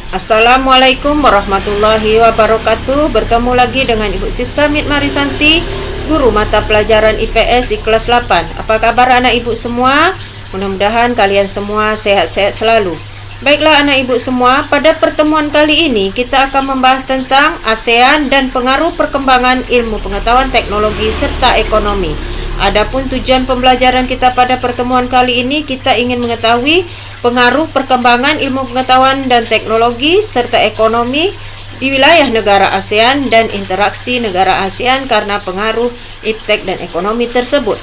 Assalamualaikum warahmatullahi wabarakatuh. Bertemu lagi dengan Ibu Siska Mitmarisanti, guru mata pelajaran IPS di kelas 8. Apa kabar anak ibu semua? Mudah-mudahan kalian semua sehat-sehat selalu. Baiklah anak ibu semua, pada pertemuan kali ini kita akan membahas tentang ASEAN dan pengaruh perkembangan ilmu pengetahuan, teknologi serta ekonomi. Adapun tujuan pembelajaran kita pada pertemuan kali ini, kita ingin mengetahui pengaruh perkembangan ilmu pengetahuan dan teknologi serta ekonomi di wilayah negara ASEAN dan interaksi negara ASEAN karena pengaruh iptek dan ekonomi tersebut.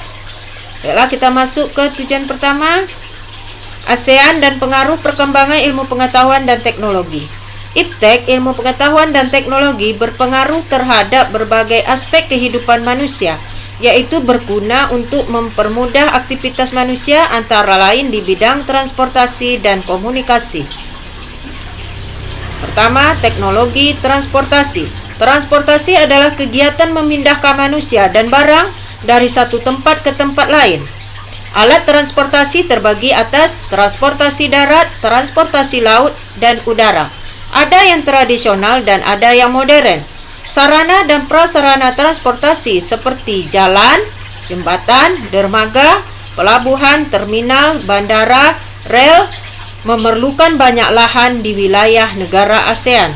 Baiklah, kita masuk ke tujuan pertama, ASEAN dan pengaruh perkembangan ilmu pengetahuan dan teknologi. Iptek, ilmu pengetahuan dan teknologi, berpengaruh terhadap berbagai aspek kehidupan manusia, yaitu berguna untuk mempermudah aktivitas manusia antara lain di bidang transportasi dan komunikasi. Pertama, teknologi transportasi. Transportasi adalah kegiatan memindahkan manusia dan barang dari satu tempat ke tempat lain. Alat transportasi terbagi atas transportasi darat, transportasi laut, dan udara. Ada yang tradisional dan ada yang modern. Sarana dan prasarana transportasi seperti jalan, jembatan, dermaga, pelabuhan, terminal, bandara, rel memerlukan banyak lahan di wilayah negara ASEAN.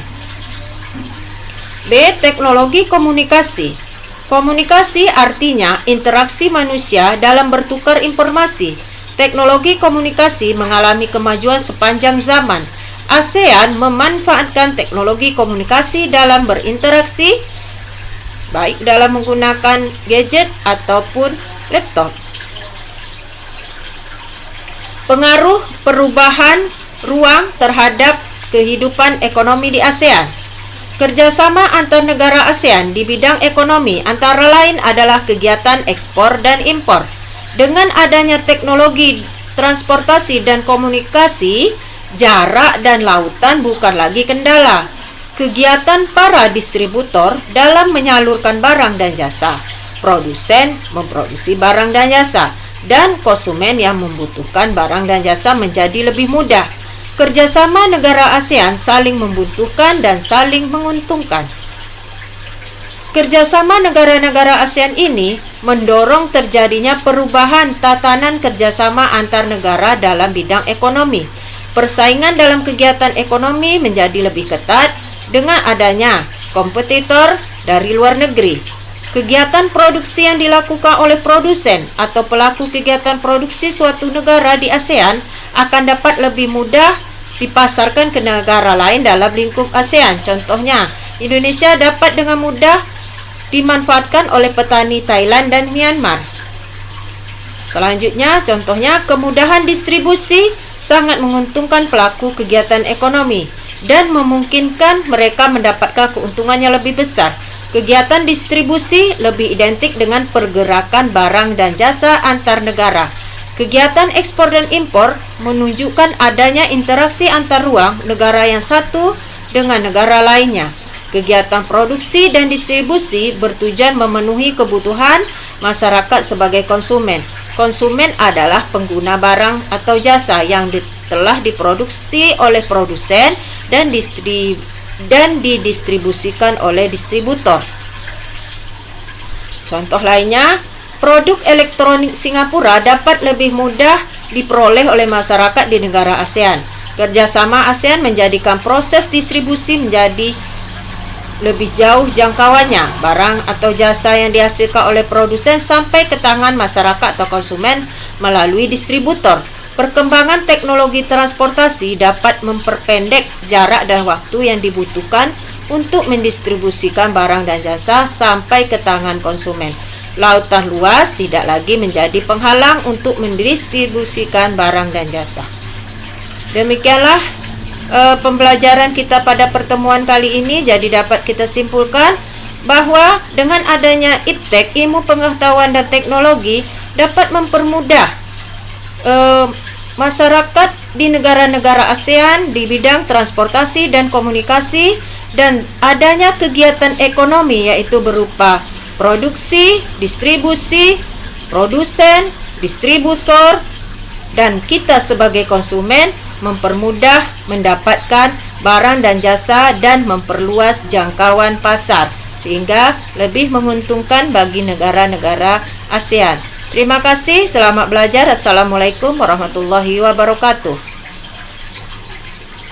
B. Teknologi komunikasi. Komunikasi artinya interaksi manusia dalam bertukar informasi. Teknologi komunikasi mengalami kemajuan sepanjang zaman. ASEAN memanfaatkan teknologi komunikasi dalam berinteraksi, baik dalam menggunakan gadget ataupun laptop. Pengaruh perubahan ruang terhadap kehidupan ekonomi di ASEAN. Kerjasama antar negara ASEAN di bidang ekonomi antara lain adalah kegiatan ekspor dan impor. Dengan adanya teknologi transportasi dan komunikasi, jarak dan lautan bukan lagi kendala. Kegiatan para distributor dalam menyalurkan barang dan jasa, produsen memproduksi barang dan jasa, dan konsumen yang membutuhkan barang dan jasa menjadi lebih mudah. Kerjasama negara ASEAN saling membutuhkan dan saling menguntungkan. Kerjasama negara-negara ASEAN ini mendorong terjadinya perubahan tatanan kerjasama antar negara dalam bidang ekonomi. Persaingan dalam kegiatan ekonomi menjadi lebih ketat dengan adanya kompetitor dari luar negeri. Kegiatan produksi yang dilakukan oleh produsen atau pelaku kegiatan produksi suatu negara di ASEAN akan dapat lebih mudah dipasarkan ke negara lain dalam lingkup ASEAN. Contohnya, Indonesia dapat dengan mudah dimanfaatkan oleh petani Thailand dan Myanmar. Selanjutnya, contohnya kemudahan distribusi sangat menguntungkan pelaku kegiatan ekonomi dan memungkinkan mereka mendapatkan keuntungannya lebih besar. Kegiatan distribusi lebih identik dengan pergerakan barang dan jasa antar negara. Kegiatan ekspor dan impor menunjukkan adanya interaksi antar ruang negara yang satu dengan negara lainnya. Kegiatan produksi dan distribusi bertujuan memenuhi kebutuhan masyarakat sebagai konsumen. Konsumen adalah pengguna barang atau jasa yang telah diproduksi oleh produsen dan didistribusikan oleh distributor. Contoh lainnya, produk elektronik Singapura dapat lebih mudah diperoleh oleh masyarakat di negara ASEAN. Kerjasama ASEAN menjadikan proses distribusi menjadi lebih jauh jangkauannya. Barang atau jasa yang dihasilkan oleh produsen sampai ke tangan masyarakat atau konsumen melalui distributor. Perkembangan teknologi transportasi dapat memperpendek jarak dan waktu yang dibutuhkan untuk mendistribusikan barang dan jasa sampai ke tangan konsumen. Lautan luas tidak lagi menjadi penghalang untuk mendistribusikan barang dan jasa. Demikianlah pembelajaran kita pada pertemuan kali ini. Jadi dapat kita simpulkan bahwa dengan adanya iptek, ilmu pengetahuan dan teknologi, dapat mempermudah masyarakat di negara-negara ASEAN di bidang transportasi dan komunikasi, dan adanya kegiatan ekonomi yaitu berupa produksi, distribusi, produsen, distributor, dan kita sebagai konsumen mempermudah mendapatkan barang dan jasa dan memperluas jangkauan pasar sehingga lebih menguntungkan bagi negara-negara ASEAN. Terima kasih, selamat belajar. Assalamualaikum warahmatullahi wabarakatuh.